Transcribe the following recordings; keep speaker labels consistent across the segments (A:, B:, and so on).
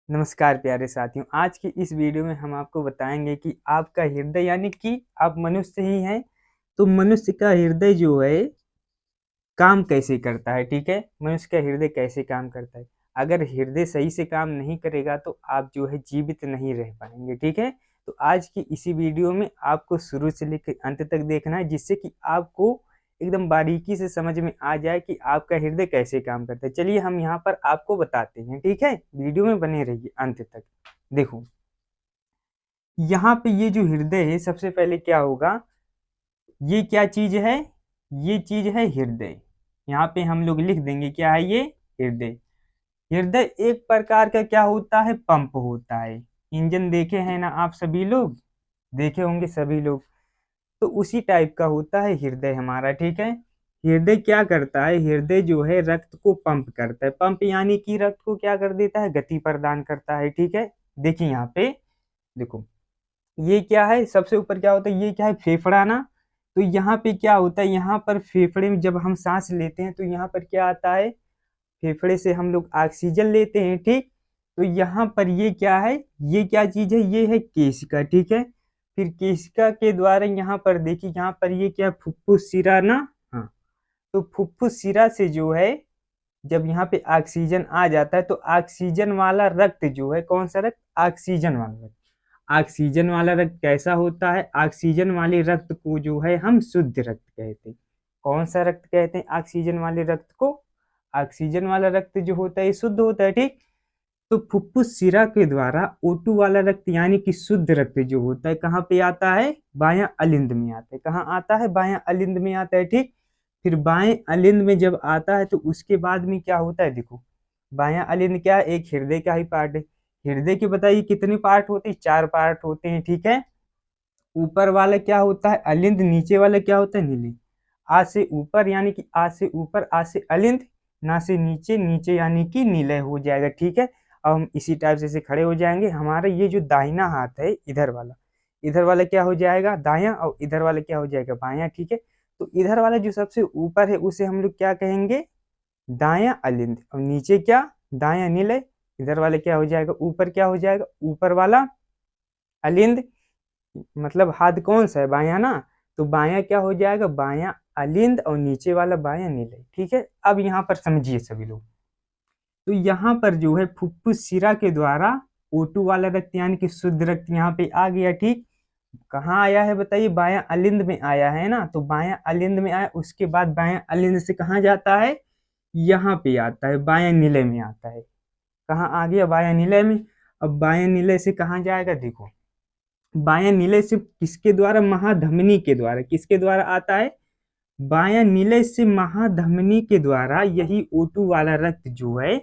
A: नमस्कार प्यारे साथियों। आज की इस वीडियो में हम आपको बताएंगे कि आपका हृदय यानी कि आप मनुष्य ही हैं, तो मनुष्य का हृदय जो है काम कैसे करता है। ठीक है, मनुष्य का हृदय कैसे काम करता है। अगर हृदय सही से काम नहीं करेगा तो आप जो है जीवित नहीं रह पाएंगे। ठीक है, तो आज की इसी वीडियो में आपको शुरू से लेकर अंत तक देखना है, जिससे कि आपको एकदम बारीकी से समझ में आ जाए कि आपका हृदय कैसे काम करता है। चलिए हम यहाँ पर आपको बताते हैं। ठीक है, वीडियो में बने रहिए अंत तक। देखो, यहाँ पे ये जो हृदय है, सबसे पहले क्या होगा, ये क्या चीज है, ये चीज है हृदय। यहाँ पे हम लोग लिख देंगे क्या है ये, हृदय। हृदय एक प्रकार का क्या होता है, पंप होता है। इंजन देखे हैं ना आप सभी लोग, देखे होंगे सभी लोग, तो उसी टाइप का होता है हृदय हमारा। ठीक है, हृदय क्या करता है, हृदय जो है रक्त को पंप करता है। पंप यानी कि रक्त को क्या कर देता है, गति प्रदान करता है। ठीक है, देखिए यहाँ पे, देखो ये क्या है, सबसे ऊपर क्या होता है, ये क्या है, फेफड़ा ना। तो यहाँ पे क्या होता है, यहाँ पर फेफड़े में जब हम सांस लेते हैं तो यहाँ पर क्या आता है, फेफड़े से हम लोग ऑक्सीजन लेते हैं। ठीक, तो यहाँ पर ये क्या है, ये क्या चीज है, ये है केशिका। ठीक है, फिर केशिका के द्वारा यहाँ पर देखिए, यहाँ पर ये क्या, फुफ्फुस शिरा ना। हाँ, तो फुफ्फुस शिरा से जो है जब यहाँ पे ऑक्सीजन आ जाता है तो ऑक्सीजन वाला रक्त जो है, कौन सा रक्त, ऑक्सीजन वाला रक्त। ऑक्सीजन वाला रक्त कैसा होता है, ऑक्सीजन वाले रक्त को जो है हम शुद्ध रक्त कहते हैं। कौन सा रक्त कहते हैं, ऑक्सीजन वाले रक्त को। ऑक्सीजन वाला रक्त जो होता है ये शुद्ध होता है। ठीक, तो फुफ्फुस शिरा के द्वारा O2 वाला रक्त यानी कि शुद्ध रक्त जो होता है कहाँ पे आता है, बायां अलिंद में आता है। कहाँ आता है, बायां अलिंद में आता है। ठीक, फिर बाएं अलिंद में जब आता है तो उसके बाद में क्या होता है, देखो बायां अलिंद क्या है, एक हृदय का ही पार्ट है। हृदय के बताइए कितने पार्ट होते हैं, 4 पार्ट होते हैं। ठीक है, ऊपर वाला क्या होता है अलिंद, नीचे वाला क्या होता है नीले। आ से ऊपर यानी कि आ से ऊपर, आ से अलिंद, ना से नीचे, नीचे यानी कि नीले हो जाएगा। ठीक है, अब हम इसी टाइप से खड़े हो जाएंगे। हमारा ये जो दाहिना हाथ है, इधर वाला क्या हो जाएगा दायां, और इधर वाला क्या हो जाएगा बायां। ठीक है, तो इधर वाला जो सबसे ऊपर है उसे हम लोग क्या कहेंगे, दायां अलिंद, और नीचे क्या, दायां नीले। इधर वाले क्या हो जाएगा, ऊपर क्या हो जाएगा, ऊपर वाला अलिंद। मतलब हाथ कौन सा है, बायां ना, तो बायां क्या हो जाएगा, बायां अलिंद, और नीचे वाला बायां नीले। ठीक है, अब यहाँ पर समझिए सभी लोग, तो यहाँ पर जो है फुफ्फुस शिरा के द्वारा O2 वाला रक्त यानी कि शुद्ध रक्त यहाँ पे आ गया। ठीक, कहाँ आया है बताइए, बायां अलिंद में आया है ना, तो बायां अलिंद में आया, उसके बाद बायां अलिंद से कहाँ जाता है, यहाँ पे आता है, बायां नीले में आता है। कहाँ आ गया, बायां नीले में। अब बायां नीले से कहाँ जाएगा, देखो बायां नीले से किसके द्वारा, महाधमनी के द्वारा। किसके द्वारा आता है, बायां नीले से महाधमनी के द्वारा यही O2 वाला रक्त जो है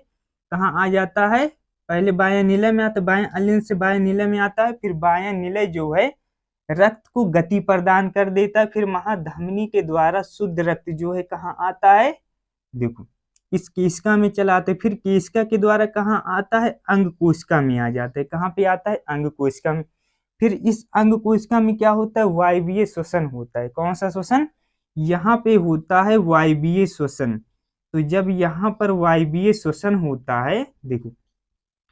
A: कहाँ आ जाता है, पहले बायां नीले में आता है, बायां अलिंद से बायां नीले में आता है, फिर बायां नीले जो है रक्त को गति प्रदान कर देता है, फिर महाधमनी के द्वारा शुद्ध रक्त जो है कहाँ आता है, देखो इस केशिका में चला आता है, फिर केशिका के द्वारा कहाँ आता है, अंग कोशिका में आ जाता है। कहाँ पे आता है, अंग कोशिका में। फिर इस अंग कोशिका में क्या होता है, वायवीय श्वसन होता है। कौन सा श्वसन, यहाँ पे होता है वायवीय श्वसन। तो जब यहाँ पर वायवीय श्वसन होता है, देखो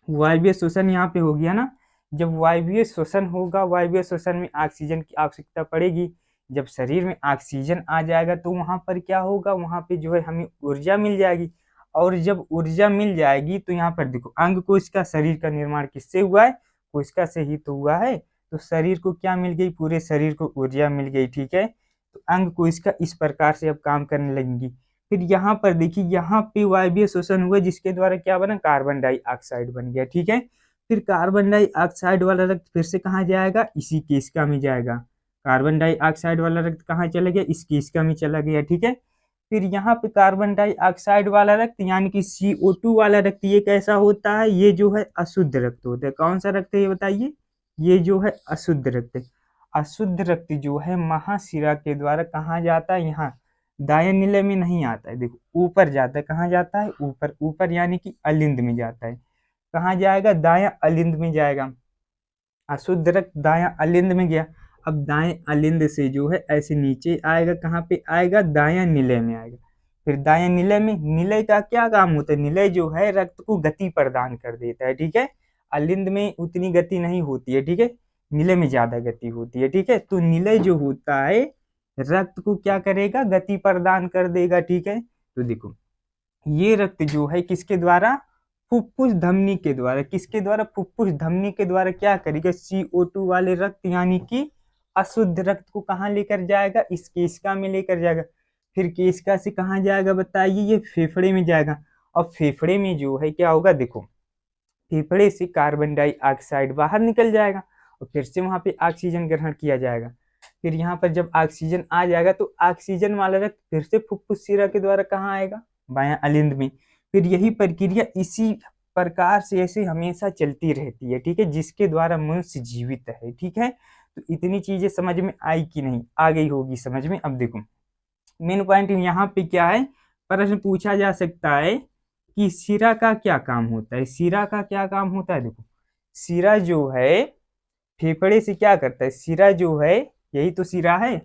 A: वायवीय श्वसन यहाँ पे हो गया ना। जब वायवीय श्वसन होगा, वायवीय श्वसन में ऑक्सीजन की आवश्यकता पड़ेगी। जब शरीर में ऑक्सीजन आ जाएगा तो वहां पर क्या होगा, वहां पे जो है हमें ऊर्जा मिल जाएगी। और जब ऊर्जा मिल जाएगी तो यहाँ पर देखो अंग कोशिका, शरीर का निर्माण किससे हुआ है, कोशिका से ही तो हुआ है। तो शरीर को क्या मिल गई, पूरे शरीर को ऊर्जा मिल गई। ठीक है, तो अंग कोशिका इस प्रकार से अब काम करने लगेंगी। फिर यहाँ पर देखिए, यहाँ पे वायवीय श्वसन हुआ जिसके द्वारा क्या बना, कार्बन डाइऑक्साइड बन गया। ठीक है, फिर कार्बन डाइऑक्साइड वाला रक्त फिर से कहाँ जाएगा, इसी केशिका में जाएगा। कार्बन डाइऑक्साइड वाला रक्त कहाँ चला गया, इस केशिका में चला गया। ठीक है, फिर यहाँ पे कार्बन डाइऑक्साइड वाला रक्त यानी कि CO2 वाला रक्त, ये कैसा होता है, ये जो है अशुद्ध रक्त होता है। कौन सा रक्त है ये बताइए, ये जो है अशुद्ध रक्त। अशुद्ध रक्त जो है महाशिरा के द्वारा कहाँ जाता है, यहाँ दायां नीले में नहीं आता है, देखो ऊपर जाता है। कहाँ जाता है, ऊपर, ऊपर यानी कि अलिंद में जाता है। कहाँ जाएगा, दायां अलिंद में जाएगा। अशुद्ध रक्त दायां अलिंद में गया। अब दाएं अलिंद से जो है ऐसे नीचे आएगा, कहाँ पे आएगा, दायां नीले में आएगा। फिर दायां नीले में, नीले का क्या काम होता है, नीले जो है रक्त को गति प्रदान कर देता है। ठीक है, अलिंद में उतनी गति नहीं होती है, ठीक है, नीले में ज्यादा गति होती है, ठीक है। तो नीले जो होता है रक्त को क्या करेगा, गति प्रदान कर देगा, ठीक है। तो देखो ये रक्त जो है किसके द्वारा, फुफ्फुस धमनी के द्वारा, किसके द्वारा, फुफ्फुस धमनी के द्वारा क्या करेगा, CO2 वाले रक्त यानी कि अशुद्ध रक्त को कहाँ लेकर जाएगा, इस केशिका में लेकर जाएगा। फिर केशिका से कहाँ जाएगा बताइए, ये फेफड़े में जाएगा। और फेफड़े में जो है क्या होगा, देखो फेफड़े से कार्बन डाइऑक्साइड बाहर निकल जाएगा और फिर से वहां पे ऑक्सीजन ग्रहण किया जाएगा। फिर यहाँ पर जब ऑक्सीजन आ जाएगा तो ऑक्सीजन वाला रक्त फिर से फुफ्फुस शिरा के द्वारा कहाँ आएगा, बायां अलिंद में। फिर यही प्रक्रिया इसी प्रकार से ऐसे हमेशा चलती रहती है, ठीक है, जिसके द्वारा मनुष्य जीवित है, ठीक है। तो इतनी चीजें समझ में आई कि नहीं, आ गई होगी समझ में। अब देखो मेन पॉइंट यहाँ पे क्या है, प्रश्न पूछा जा सकता है कि शिरा का क्या काम होता है, शिरा का क्या काम होता है। देखो शिरा जो है फेफड़े से क्या करता है, शिरा जो है यही तो शिरा है,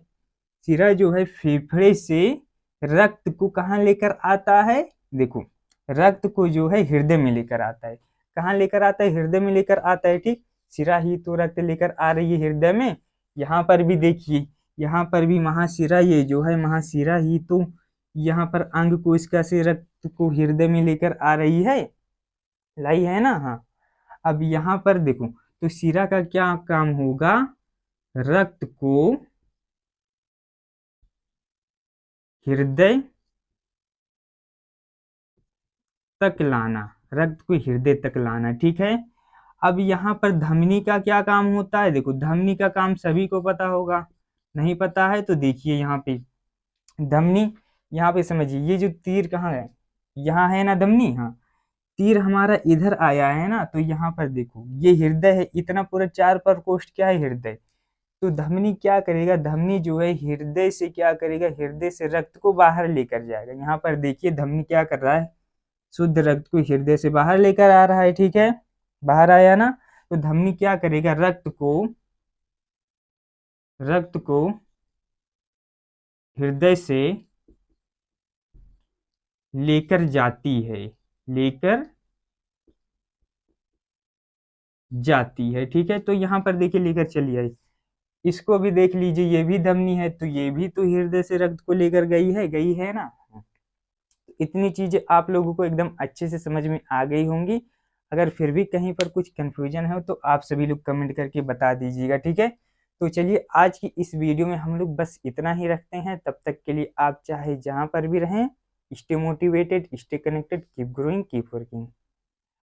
A: शिरा जो है फेफड़े से रक्त को कहाँ लेकर आता है, देखो रक्त को जो है हृदय में लेकर आता है। कहाँ लेकर आता है, हृदय में लेकर आता है, ठीक। शिरा ही तो रक्त लेकर आ रही है हृदय में। यहाँ पर भी देखिए, यहाँ पर भी महाशिरा, ये जो है महाशिरा ही तो यहाँ पर अंग कोशिका से रक्त को हृदय में लेकर आ रही है, लाई है ना। हाँ अब यहाँ पर देखो तो शिरा का क्या काम होगा, रक्त को हृदय तक लाना, रक्त को हृदय तक लाना, ठीक है। अब यहाँ पर धमनी का क्या काम होता है, देखो धमनी का काम सभी को पता होगा, नहीं पता है तो देखिए यहाँ पे धमनी, यहाँ पे समझिए ये जो तीर कहाँ है, यहाँ है ना धमनी, हाँ तीर हमारा इधर आया है ना, तो यहाँ पर देखो ये हृदय है, इतना पूरा 4 प्रकोष्ठ क्या है, हृदय। तो धमनी क्या करेगा, धमनी जो है हृदय से क्या करेगा, हृदय से रक्त को बाहर लेकर जाएगा। यहाँ पर देखिए धमनी क्या कर रहा है, शुद्ध रक्त को हृदय से बाहर लेकर आ रहा है, ठीक है, बाहर आया ना। तो धमनी क्या करेगा, रक्त को हृदय से लेकर जाती है, लेकर जाती है, ठीक है। तो यहाँ पर देखिए लेकर चली आई, इसको भी देख लीजिए, ये भी धमनी है तो ये भी तो हृदय से रक्त को लेकर गई है ना। इतनी चीजें आप लोगों को एकदम अच्छे से समझ में आ गई होंगी। अगर फिर भी कहीं पर कुछ कंफ्यूजन हो तो आप सभी लोग कमेंट करके बता दीजिएगा, ठीक है। तो चलिए आज की इस वीडियो में हम लोग बस इतना ही रखते हैं, तब तक के लिए आप चाहे जहां पर भी रहें, stay motivated, stay connected, keep growing, keep working.